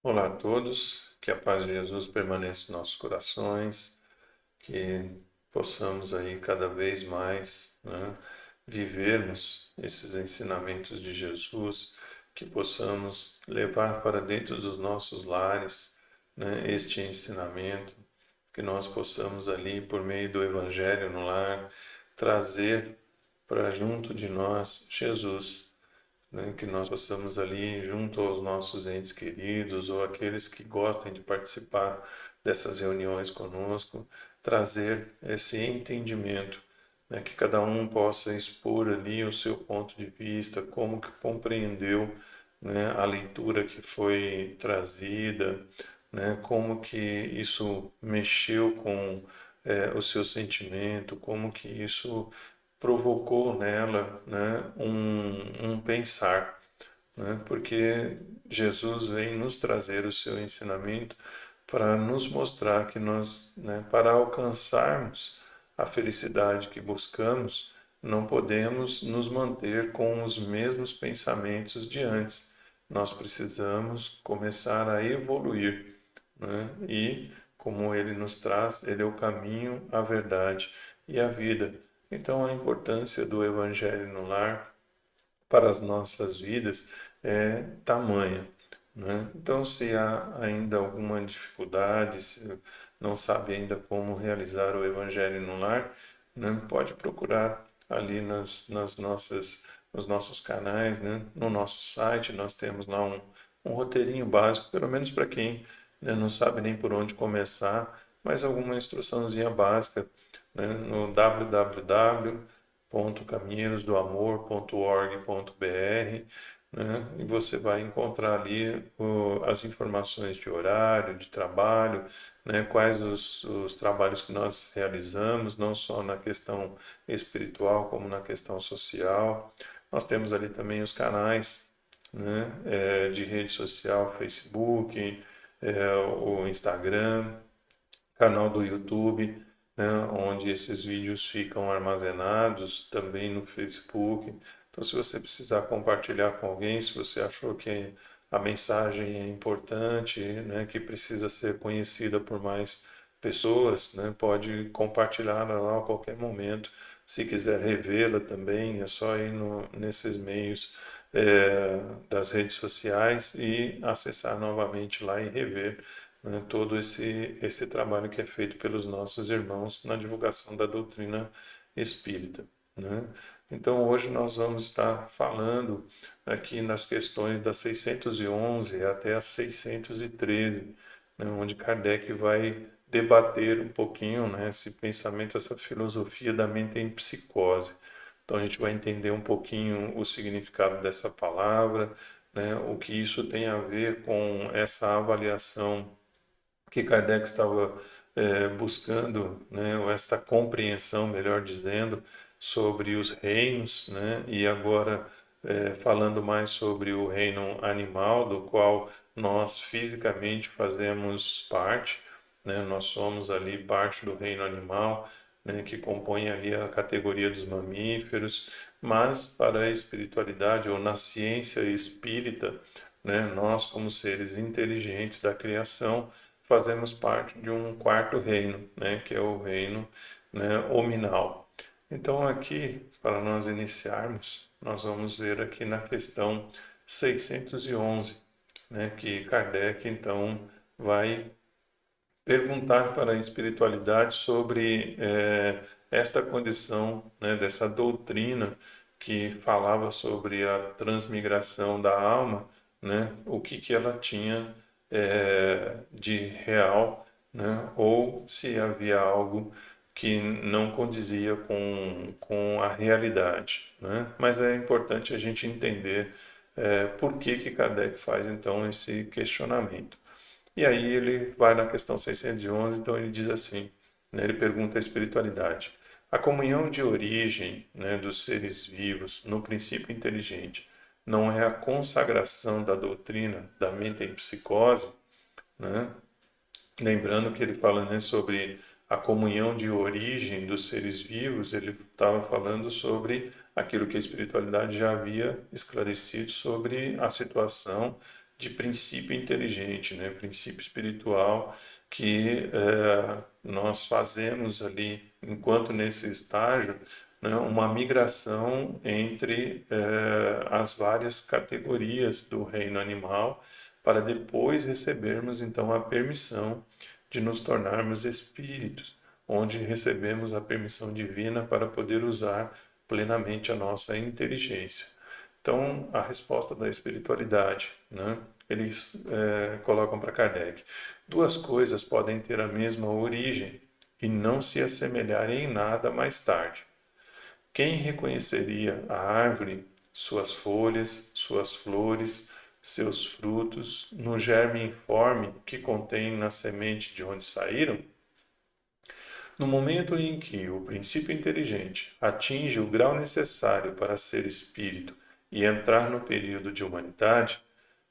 Olá a todos, que a paz de Jesus permaneça em nossos corações, que possamos aí cada vez mais, vivermos esses ensinamentos de Jesus, que possamos levar para dentro dos nossos lares, este ensinamento, que nós possamos ali, por meio do Evangelho no lar, trazer para junto de nós Jesus, que nós possamos ali, junto aos nossos entes queridos ou aqueles que gostem de participar dessas reuniões conosco, trazer esse entendimento, que cada um possa expor ali o seu ponto de vista, como que compreendeu, a leitura que foi trazida, como que isso mexeu com o seu sentimento, como que isso provocou nela, um pensar, porque Jesus vem nos trazer o seu ensinamento para nos mostrar que nós, para alcançarmos a felicidade que buscamos, não podemos nos manter com os mesmos pensamentos de antes. Nós precisamos começar a evoluir, E, como ele nos traz, ele é o caminho, a verdade e a vida. Então, a importância do Evangelho no lar para as nossas vidas é tamanha. Então, se há ainda alguma dificuldade, se não sabe ainda como realizar o Evangelho no lar, pode procurar ali nos nossos canais, no nosso site, nós temos lá um roteirinho básico, pelo menos para quem, não sabe nem por onde começar, mas alguma instruçãozinha básica, no www.caminhosdoamor.org.br, e você vai encontrar ali as informações de horário, de trabalho, quais os trabalhos que nós realizamos, não só na questão espiritual, como na questão social. Nós temos ali também os canais, de rede social, Facebook, o Instagram, canal do YouTube, onde esses vídeos ficam armazenados, também no Facebook. Então, se você precisar compartilhar com alguém, se você achou que a mensagem é importante, que precisa ser conhecida por mais pessoas, pode compartilhar lá a qualquer momento. Se quiser revê-la também, é só ir nesses meios das redes sociais e acessar novamente lá e rever, todo esse trabalho que é feito pelos nossos irmãos na divulgação da doutrina espírita. Né? Então, hoje nós vamos estar falando aqui nas questões das 611 até as 613, onde Kardec vai debater um pouquinho, esse pensamento, essa filosofia da mente em psicose. Então, a gente vai entender um pouquinho o significado dessa palavra, o que isso tem a ver com essa avaliação que Kardec estava buscando, ou esta compreensão, melhor dizendo, sobre os reinos, e agora falando mais sobre o reino animal, do qual nós fisicamente fazemos parte, nós somos ali parte do reino animal, que compõe ali a categoria dos mamíferos, mas para a espiritualidade ou na ciência espírita, nós como seres inteligentes da criação fazemos parte de um quarto reino, que é o reino, hominal. Então aqui, para nós iniciarmos, nós vamos ver aqui na questão 611, que Kardec então vai perguntar para a espiritualidade sobre esta condição, dessa doutrina que falava sobre a transmigração da alma, o que ela tinha de real, ou se havia algo que não condizia com a realidade. Mas é importante a gente entender por que Kardec faz então esse questionamento. E aí ele vai na questão 611, então ele diz assim, ele pergunta à espiritualidade: a comunhão de origem, dos seres vivos no princípio inteligente não é a consagração da doutrina da mente em psicose, né? Lembrando que ele fala, sobre a comunhão de origem dos seres vivos, ele estava falando sobre aquilo que a espiritualidade já havia esclarecido sobre a situação de princípio inteligente, né? Princípio espiritual que nós fazemos ali, enquanto nesse estágio, né, uma migração entre as várias categorias do reino animal, para depois recebermos então a permissão de nos tornarmos espíritos, onde recebemos a permissão divina para poder usar plenamente a nossa inteligência. Então, a resposta da espiritualidade, né? Eles colocam para Kardec: duas coisas podem ter a mesma origem e não se assemelharem em nada mais tarde. Quem reconheceria a árvore, suas folhas, suas flores, seus frutos, no germe informe que contém na semente de onde saíram? No momento em que o princípio inteligente atinge o grau necessário para ser espírito e entrar no período de humanidade,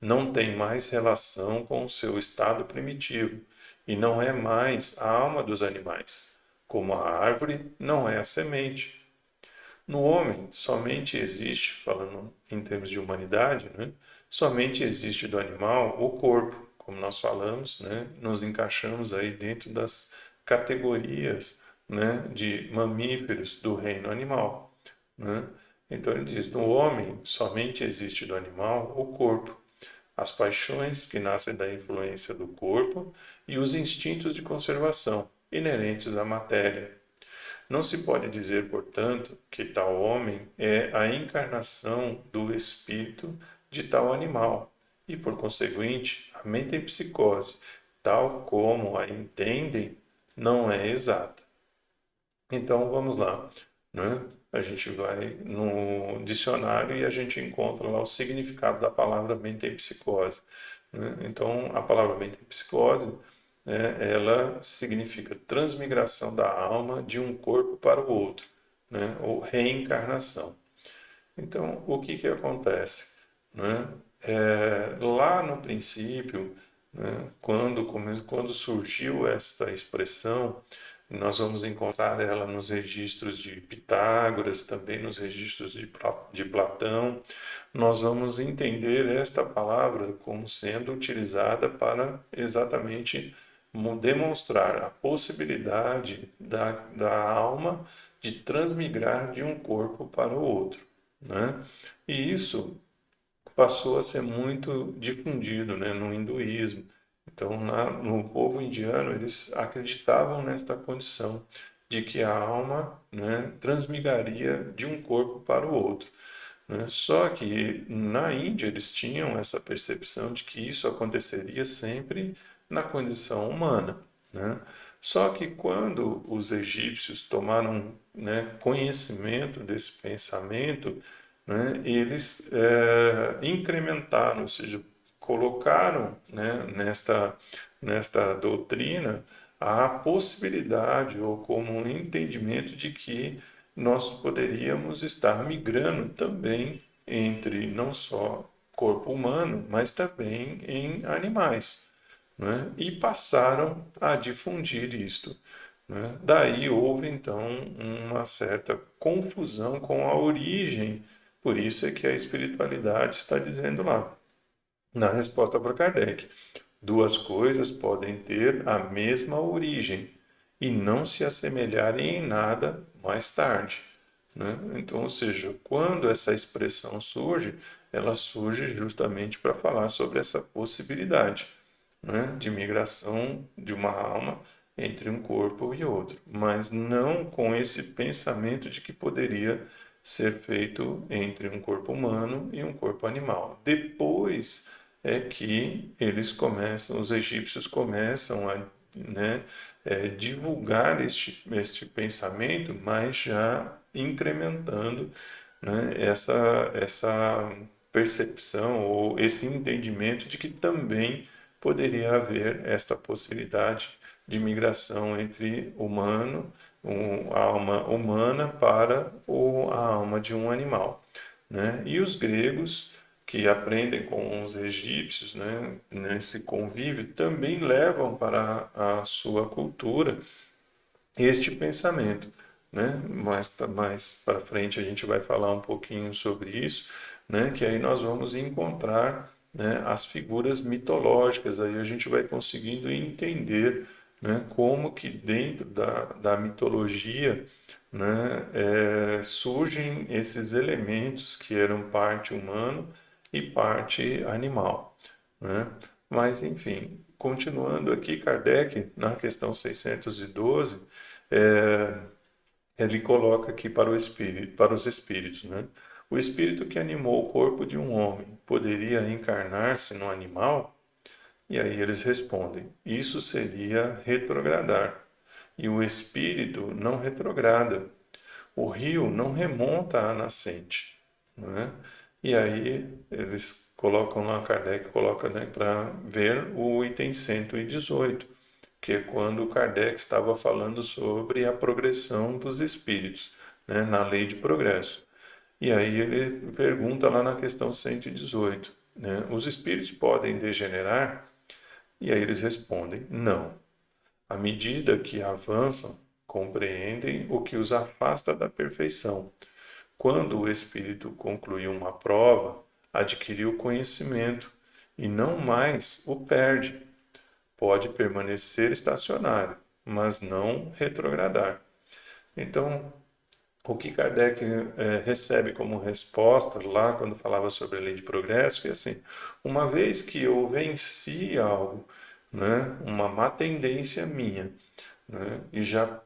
não tem mais relação com o seu estado primitivo e não é mais a alma dos animais, como a árvore não é a semente. No homem, somente existe, falando em termos de humanidade, né, somente existe do animal o corpo, como nós falamos, né, nos encaixamos aí dentro das categorias, né, de mamíferos do reino animal, né? Então ele diz: no homem somente existe do animal o corpo, as paixões que nascem da influência do corpo e os instintos de conservação inerentes à matéria. Não se pode dizer, portanto, que tal homem é a encarnação do espírito de tal animal, e, por conseguinte, a mente em psicose, tal como a entendem, não é exata. Então, vamos lá, né? A gente vai no dicionário e a gente encontra lá o significado da palavra mente em psicose, né? Então, a palavra mente em psicose, ela significa transmigração da alma de um corpo para o outro, né? Ou reencarnação. Então, o que acontece, né? Lá no princípio, né, quando surgiu esta expressão, nós vamos encontrar ela nos registros de Pitágoras, também nos registros de Platão. Nós vamos entender esta palavra como sendo utilizada para exatamente demonstrar a possibilidade da alma de transmigrar de um corpo para o outro, né? E isso passou a ser muito difundido, né, no hinduísmo. Então, no povo indiano, eles acreditavam nesta condição de que a alma, né, transmigraria de um corpo para o outro, né? Só que na Índia eles tinham essa percepção de que isso aconteceria sempre na condição humana, né? Só que quando os egípcios tomaram, né, conhecimento desse pensamento, né, eles incrementaram, ou seja, colocaram, né, nesta doutrina a possibilidade ou como um entendimento de que nós poderíamos estar migrando também entre não só corpo humano, mas também em animais, né? E passaram a difundir isto, né? Daí houve então uma certa confusão com a origem, por isso é que a espiritualidade está dizendo lá, na resposta para Kardec: duas coisas podem ter a mesma origem e não se assemelharem em nada mais tarde, né? Então, ou seja, quando essa expressão surge, ela surge justamente para falar sobre essa possibilidade, né, de migração de uma alma entre um corpo e outro, mas não com esse pensamento de que poderia ser feito entre um corpo humano e um corpo animal. Depois é que os egípcios começam a, né, divulgar este pensamento, mas já incrementando, né, essa percepção ou esse entendimento de que também poderia haver esta possibilidade de migração entre a alma humana para a alma de um animal, né? E os gregos, que aprendem com os egípcios, né, nesse convívio, também levam para a sua cultura este pensamento, né? Mais para frente a gente vai falar um pouquinho sobre isso, né? Que aí nós vamos encontrar né, as figuras mitológicas. Aí a gente vai conseguindo entender, né, como que dentro da mitologia, né, surgem esses elementos que eram parte humano e parte animal, né? Mas, enfim, continuando aqui, Kardec, na questão 612, é, ele coloca aqui para o espírito, para os espíritos, né? O espírito que animou o corpo de um homem poderia encarnar-se no animal? E aí eles respondem: isso seria retrogradar. E o espírito não retrograda. O rio não remonta à nascente, né? E aí eles colocam lá, Kardec coloca, né, para ver o item 118, que é quando Kardec estava falando sobre a progressão dos espíritos, né, na lei de progresso. E aí ele pergunta lá na questão 118, né, os espíritos podem degenerar? E aí eles respondem, não. À medida que avançam, compreendem o que os afasta da perfeição. Quando o espírito concluiu uma prova, adquiriu conhecimento e não mais o perde. Pode permanecer estacionário, mas não retrogradar. Então, o que Kardec recebe como resposta lá quando falava sobre a lei de progresso é assim: uma vez que eu venci algo, né, uma má tendência minha, né, e já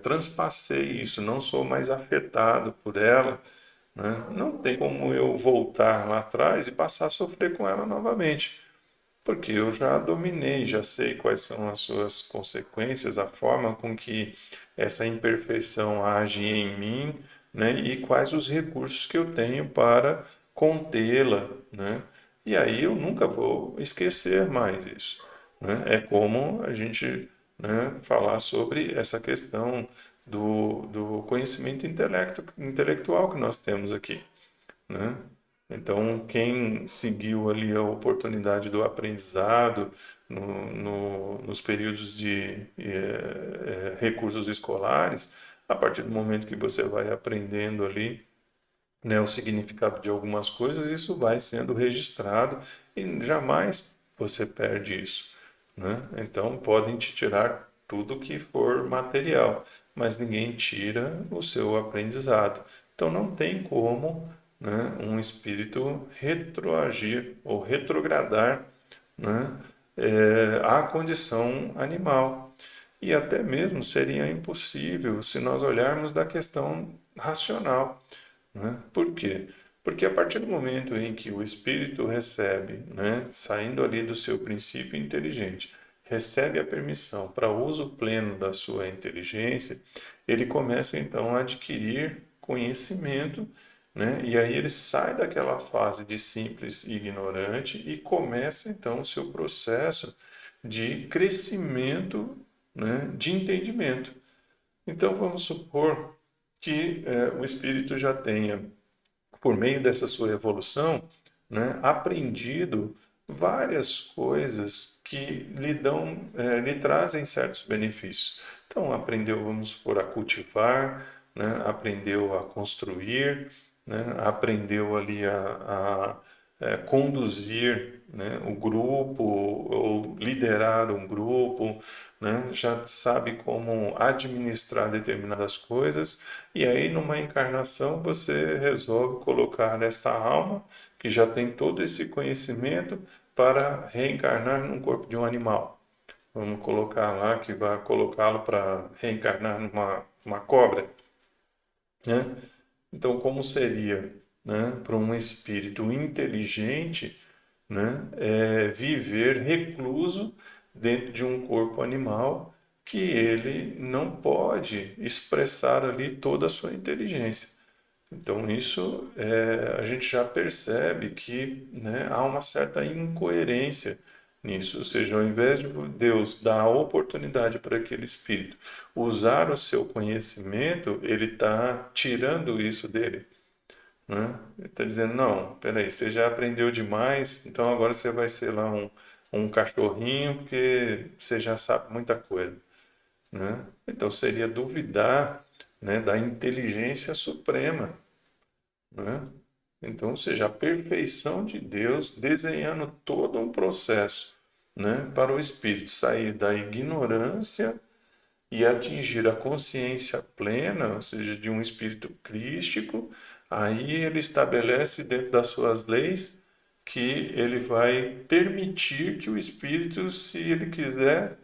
transpassei isso, não sou mais afetado por ela, né, não tem como eu voltar lá atrás e passar a sofrer com ela novamente, porque eu já dominei, já sei quais são as suas consequências, a forma com que essa imperfeição age em mim, né, e quais os recursos que eu tenho para contê-la, né? E aí eu nunca vou esquecer mais isso, né? É como a gente, né, falar sobre essa questão do conhecimento intelectual que nós temos aqui, né? Então, quem seguiu ali a oportunidade do aprendizado nos períodos de recursos escolares, a partir do momento que você vai aprendendo ali, né, o significado de algumas coisas, isso vai sendo registrado e jamais você perde isso, né? Então, podem te tirar tudo que for material, mas ninguém tira o seu aprendizado. Então, não tem como, né, um espírito retroagir ou retrogradar, né, à condição animal. E até mesmo seria impossível se nós olharmos da questão racional, né? Por quê? Porque a partir do momento em que o espírito recebe, né, saindo ali do seu princípio inteligente, recebe a permissão para uso pleno da sua inteligência, ele começa então a adquirir conhecimento, né? E aí ele sai daquela fase de simples e ignorante e começa então o seu processo de crescimento, né, de entendimento. Então vamos supor que o espírito já tenha, por meio dessa sua evolução, né, aprendido várias coisas que lhe trazem certos benefícios. Então, aprendeu, vamos supor, a cultivar, né, aprendeu a construir, né, aprendeu ali conduzir, né, o grupo ou liderar um grupo, né, já sabe como administrar determinadas coisas, e aí numa encarnação você resolve colocar essa alma que já tem todo esse conhecimento para reencarnar num corpo de um animal. Vamos colocar lá que vai colocá-lo para reencarnar numa cobra, né? Então, como seria, né, para um espírito inteligente, né, viver recluso dentro de um corpo animal que ele não pode expressar ali toda a sua inteligência? Então, isso a gente já percebe que, né, há uma certa incoerência nisso. Ou seja, ao invés de Deus dar a oportunidade para aquele espírito usar o seu conhecimento, ele está tirando isso dele, né? Ele está dizendo: não, peraí, você já aprendeu demais, então agora você vai ser lá um cachorrinho porque você já sabe muita coisa, né? Então seria duvidar, né, da inteligência suprema, né? Então, ou seja, a perfeição de Deus desenhando todo um processo, né, para o espírito sair da ignorância e atingir a consciência plena, ou seja, de um espírito crístico. Aí ele estabelece dentro das suas leis que ele vai permitir que o espírito, se ele quiser,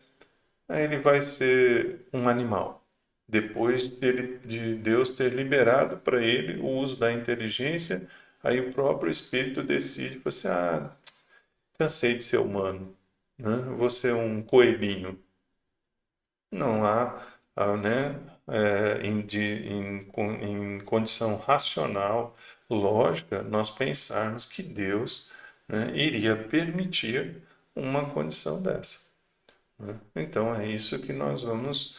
aí ele vai ser um animal. Depois de Deus ter liberado para ele o uso da inteligência, aí o próprio espírito decide, você, cansei de ser humano, né? Vou ser um coelhinho. Não há, né, em condição racional, lógica, nós pensarmos que Deus, né, iria permitir uma condição dessa, né? Então é isso que nós vamos,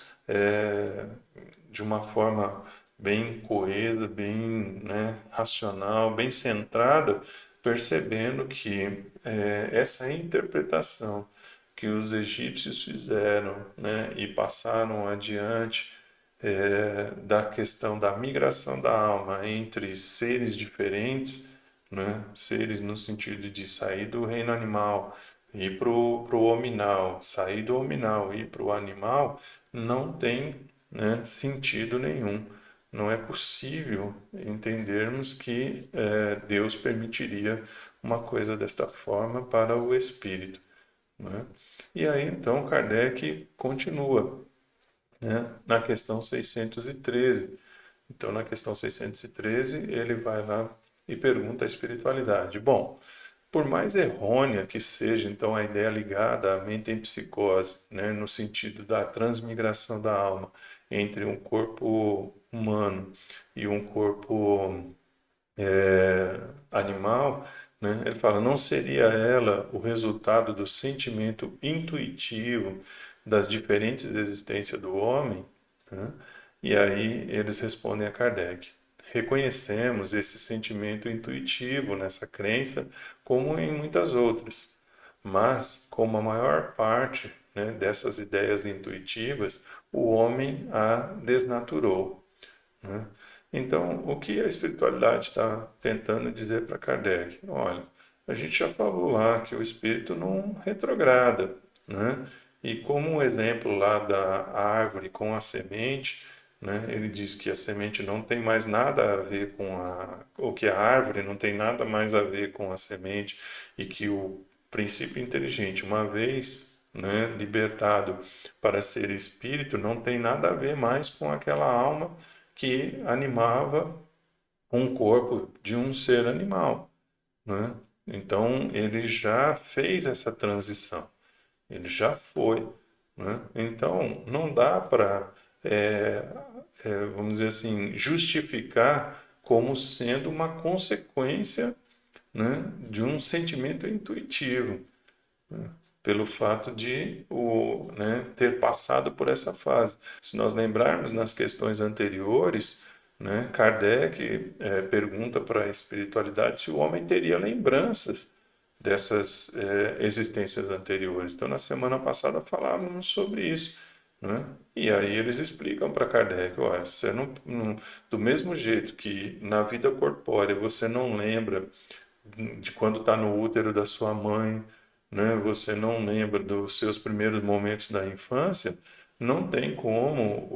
de uma forma bem coesa, bem, né, racional, bem centrada, percebendo que essa interpretação que os egípcios fizeram, né, e passaram adiante, da questão da migração da alma entre seres diferentes, né, seres no sentido de sair do reino animal e ir para o hominal, sair do hominal e ir para o animal, não tem, né, sentido nenhum. Não é possível entendermos que Deus permitiria uma coisa desta forma para o espírito, né? E aí então Kardec continua, né, na questão 613. Então, na questão 613, ele vai lá e pergunta a espiritualidade. Bom, por mais errônea que seja, então, a ideia ligada à mente em psicose, né, no sentido da transmigração da alma entre um corpo humano e um corpo animal, né, ele fala, não seria ela o resultado do sentimento intuitivo das diferentes existências do homem? Né? E aí eles respondem a Kardec. Reconhecemos esse sentimento intuitivo nessa crença, como em muitas outras, mas como a maior parte, né, dessas ideias intuitivas, o homem a desnaturou, né? Então, o que a espiritualidade está tentando dizer para Kardec? Olha, a gente já falou lá que o espírito não retrograda, né? E como um exemplo lá da árvore com a semente, né? Ele diz que a semente não tem mais nada a ver com ou que a árvore não tem nada mais a ver com a semente e que o princípio inteligente, uma vez, né, libertado para ser espírito, não tem nada a ver mais com aquela alma que animava um corpo de um ser animal, né? Então ele já fez essa transição, ele já foi, né? Então não dá para, vamos dizer assim, justificar como sendo uma consequência, né, de um sentimento intuitivo, né, pelo fato de né, ter passado por essa fase. Se nós lembrarmos nas questões anteriores, né, Kardec pergunta para a espiritualidade se o homem teria lembranças dessas existências anteriores. Então, na semana passada falávamos sobre isso, né? E aí eles explicam para Kardec, olha, você do mesmo jeito que na vida corpórea você não lembra de quando está no útero da sua mãe, né? Você não lembra dos seus primeiros momentos da infância, não tem como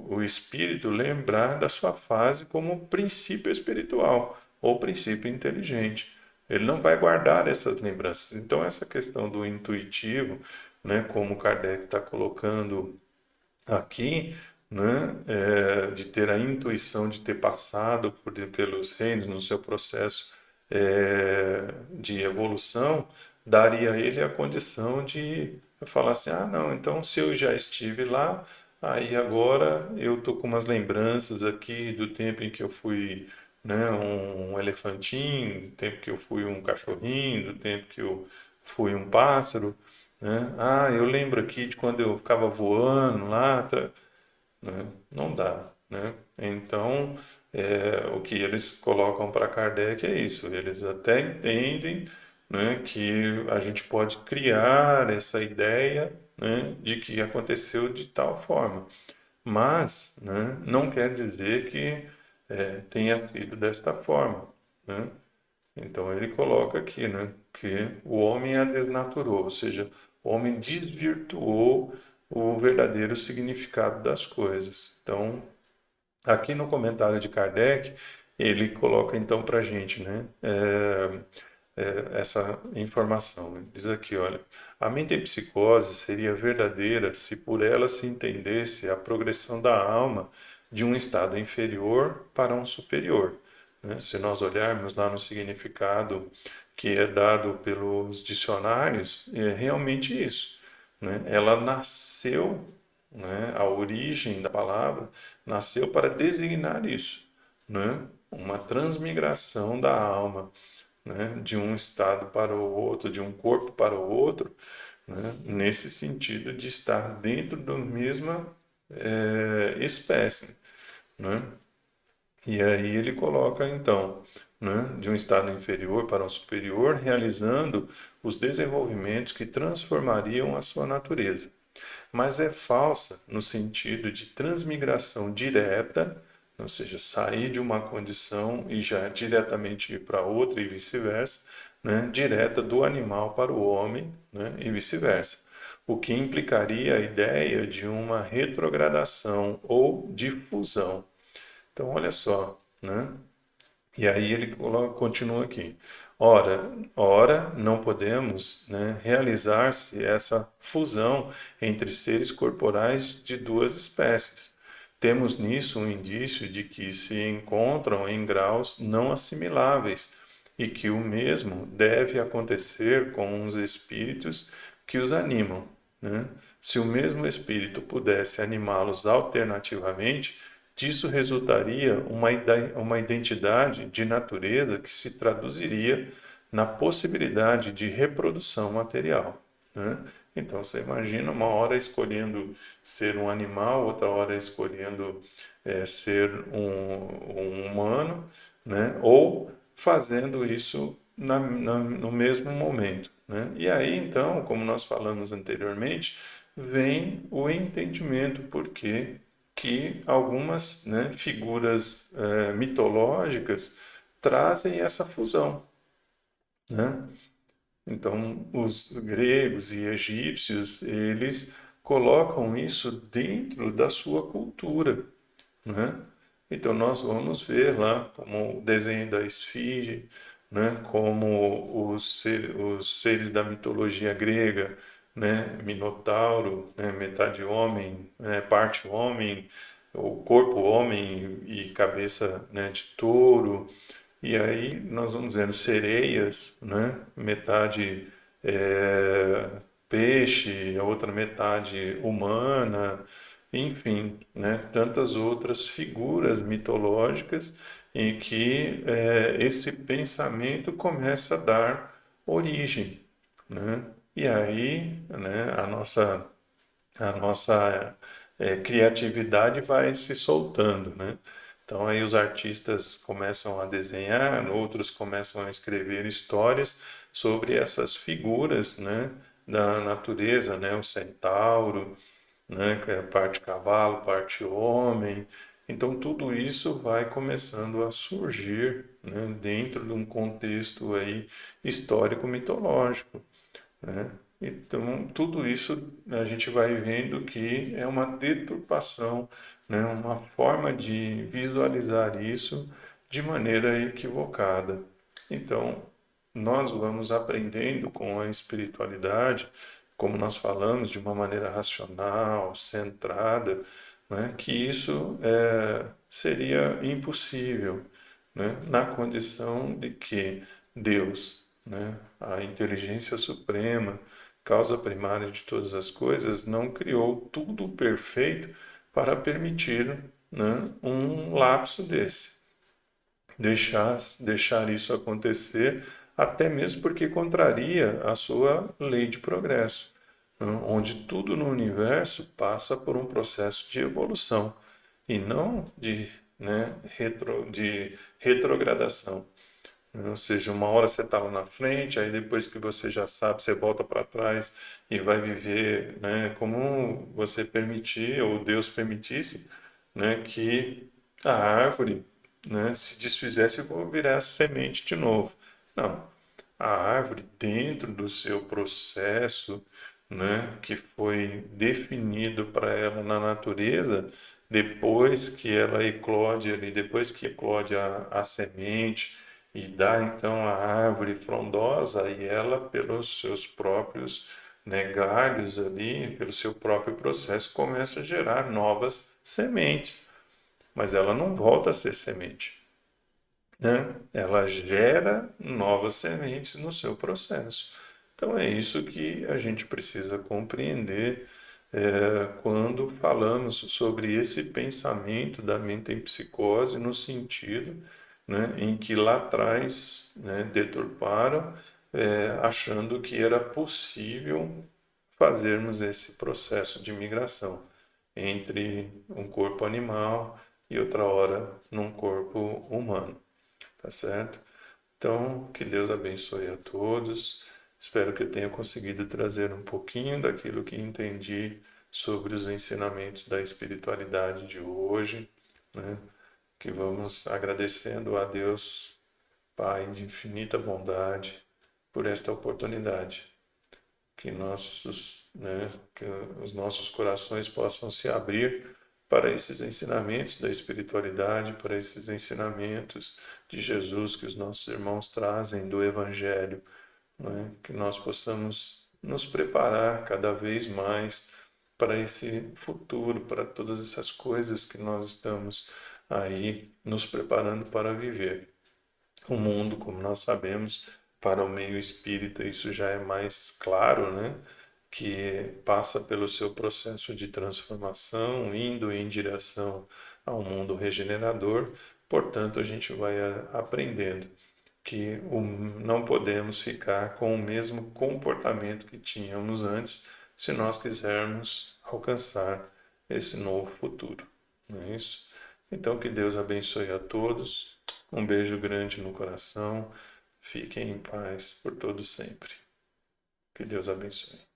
o espírito lembrar da sua fase como princípio espiritual ou princípio inteligente. Ele não vai guardar essas lembranças. Então, essa questão do intuitivo, né, como Kardec está colocando aqui, né, de ter a intuição de ter passado pelos reinos no seu processo de evolução, daria a ele a condição de falar assim, não, então se eu já estive lá, aí agora eu tô com umas lembranças aqui do tempo em que eu fui, né, um elefantinho, do tempo que eu fui um cachorrinho, do tempo que eu fui um pássaro, né? Eu lembro aqui de quando eu ficava voando lá, né? Não dá, né? Então, o que eles colocam para Kardec é isso. Eles até entendem, né, que a gente pode criar essa ideia, né, de que aconteceu de tal forma, mas, né, não quer dizer que tenha sido desta forma. né? Então ele coloca aqui, né, que o homem a desnaturou, ou seja, o homem desvirtuou o verdadeiro significado das coisas. Então, aqui no comentário de Kardec, ele coloca então para a gente, né, essa informação. Ele diz aqui, olha, a mente em psicose seria verdadeira se por ela se entendesse a progressão da alma de um estado inferior para um superior, né? Se nós olharmos lá no significado que é dado pelos dicionários, é realmente isso, né? Ela nasceu, né? A origem da palavra nasceu para designar isso, né? Uma transmigração da alma, né? De um estado para o outro, de um corpo para o outro, né? Nesse sentido de estar dentro da mesma espécie, né? E aí ele coloca então, né, de um estado inferior para um superior, realizando os desenvolvimentos que transformariam a sua natureza. Mas é falsa no sentido de transmigração direta, ou seja, sair de uma condição e já diretamente ir para outra e vice-versa, né, direta do animal para o homem, né, e vice-versa, o que implicaria a ideia de uma retrogradação ou difusão. Então, olha só, né? E aí ele continua aqui. Ora, não podemos, né, realizar-se essa fusão entre seres corporais de duas espécies. Temos nisso um indício de que se encontram em graus não assimiláveis e que o mesmo deve acontecer com os espíritos que os animam, né? Se o mesmo espírito pudesse animá-los alternativamente, disso resultaria uma identidade de natureza que se traduziria na possibilidade de reprodução material, né? Então você imagina uma hora escolhendo ser um animal, outra hora escolhendo ser um humano, né? Ou fazendo isso no mesmo momento, né? E aí então, como nós falamos anteriormente, vem o entendimento porque que algumas, né, figuras mitológicas trazem essa fusão, né? Então, os gregos e egípcios, eles colocam isso dentro da sua cultura, né? Então, nós vamos ver lá como o desenho da esfinge, né? Como os seres da mitologia grega, né? Minotauro, né? Metade homem, né? Parte homem, o corpo homem e cabeça, né? De touro. E aí nós vamos vendo sereias, né? Metade peixe, a outra metade humana, enfim, né? Tantas outras figuras mitológicas em que esse pensamento começa a dar origem, né? E aí, né? A nossa criatividade vai se soltando, né? Então aí os artistas começam a desenhar, outros começam a escrever histórias sobre essas figuras, né, da natureza, né, o centauro, né, que é parte cavalo, parte homem. Então tudo isso vai começando a surgir, né, dentro de um contexto aí histórico mitológico, né? Então, tudo isso a gente vai vendo que é uma deturpação, né? Uma forma de visualizar isso de maneira equivocada. Então, nós vamos aprendendo com a espiritualidade, como nós falamos, de uma maneira racional, centrada, né? Que isso seria impossível, né? Na condição de que Deus, né, a inteligência suprema, causa primária de todas as coisas, não criou tudo perfeito para permitir, né, um lapso desse. Deixar isso acontecer, até mesmo porque contraria a sua lei de progresso, né, onde tudo no universo passa por um processo de evolução e não de retrogradação. Ou seja, uma hora você está lá na frente, aí depois que você já sabe, você volta para trás e vai viver, né, como você permitir, ou Deus permitisse, né, que a árvore né, se desfizesse e virasse semente de novo. Não. A árvore, dentro do seu processo, né, que foi definido para ela na natureza, depois que ela eclode ali, depois que eclode a semente e dá então a árvore frondosa, e ela, pelos seus próprios, né, galhos ali, pelo seu próprio processo, começa a gerar novas sementes, mas ela não volta a ser semente, né? Ela gera novas sementes no seu processo. Então é isso que a gente precisa compreender quando falamos sobre esse pensamento da mente em psicose, no sentido, né, em que lá atrás, né, deturparam, achando que era possível fazermos esse processo de migração entre um corpo animal e outra hora num corpo humano. Tá certo? Então, que Deus abençoe a todos. Espero que eu tenha conseguido trazer um pouquinho daquilo que entendi sobre os ensinamentos da espiritualidade de hoje, né? Que vamos agradecendo a Deus, Pai de infinita bondade, por esta oportunidade. Que que os nossos corações possam se abrir para esses ensinamentos da espiritualidade, para esses ensinamentos de Jesus que os nossos irmãos trazem do Evangelho, né? Que nós possamos nos preparar cada vez mais para esse futuro, para todas essas coisas que nós estamos aí nos preparando para viver. O mundo, como nós sabemos, para o meio espírita isso já é mais claro, né? Que passa pelo seu processo de transformação, indo em direção ao mundo regenerador. Portanto, a gente vai aprendendo que não podemos ficar com o mesmo comportamento que tínhamos antes, se nós quisermos alcançar esse novo futuro. Não é isso? Então, que Deus abençoe a todos. Um beijo grande no coração. Fiquem em paz por todo sempre. Que Deus abençoe.